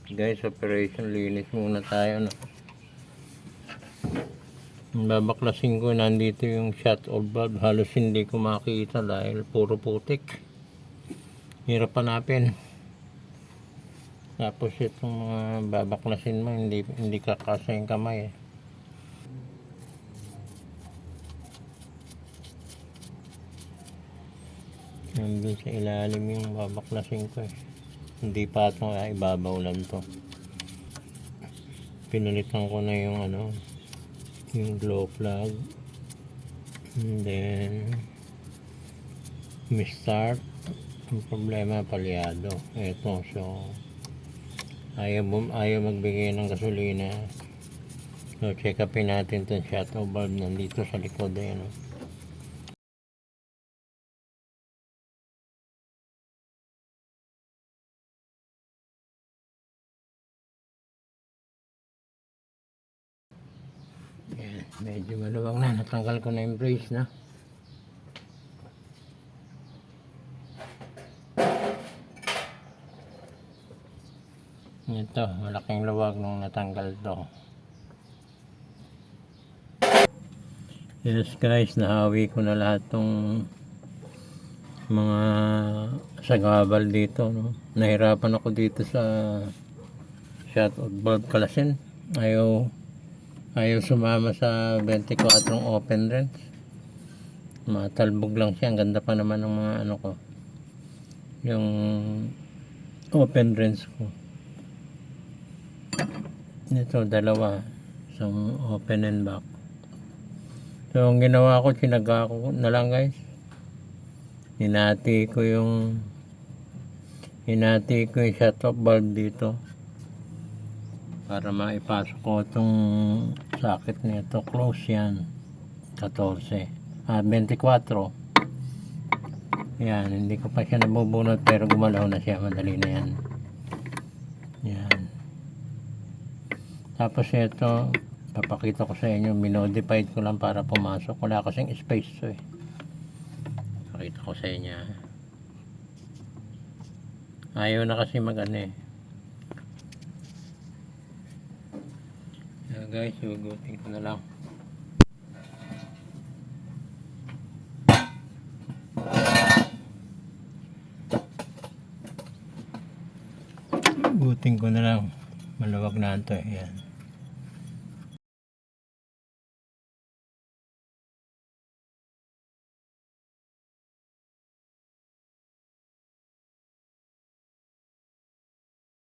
Guys, operation linis muna tayo, no? Babaklasin ko, nandito yung shut off valve. Halos hindi ko makita dahil puro putik. Hirap hanapin. Tapos itong mga babaklasin mo, hindi kakasa yung kamay, eh. Nandun sa ilalim yung babaklasin ko, eh. Hindi pa ito, ibabaw lang to. Pinalitan ko na yung yung glow plug, and then start. Ang problema, palyado ito. So ayaw magbigay ng gasolina. So check upin natin itong shut off valve. Nandito sa likod, no? Yan, medyo maluwag na. Natanggal ko na yung brace, na. Ito, malaking luwag nung natanggal to. Yes guys, nahawi ko na lahat tong mga sagabal dito, no? Nahirapan ako dito sa shut off valve kalasin. Ayaw sumama sa 24 open wrench. Matalbog lang siya. Ang ganda pa naman ng mga ko, yung open wrench ko. Ito, dalawa, isang open and back. So ang ginawa ko, sinaga ko na lang, guys. Hinati ko yung shut off valve dito para maipasok ko itong socket nito. Close yan, 24. Yan, hindi ko pa siya nabubunot pero gumalaw na siya. Madali na yan. Yan. Tapos ito, papakita ko sa inyo, minodified ko lang para pumasok. Wala kasing space to, eh. Pakita ko sa inyo. Ayaw na kasi eh. Guys, hugutin ko na lang. Hugutin ko na lang. Maluwag na ito, eh. Yan.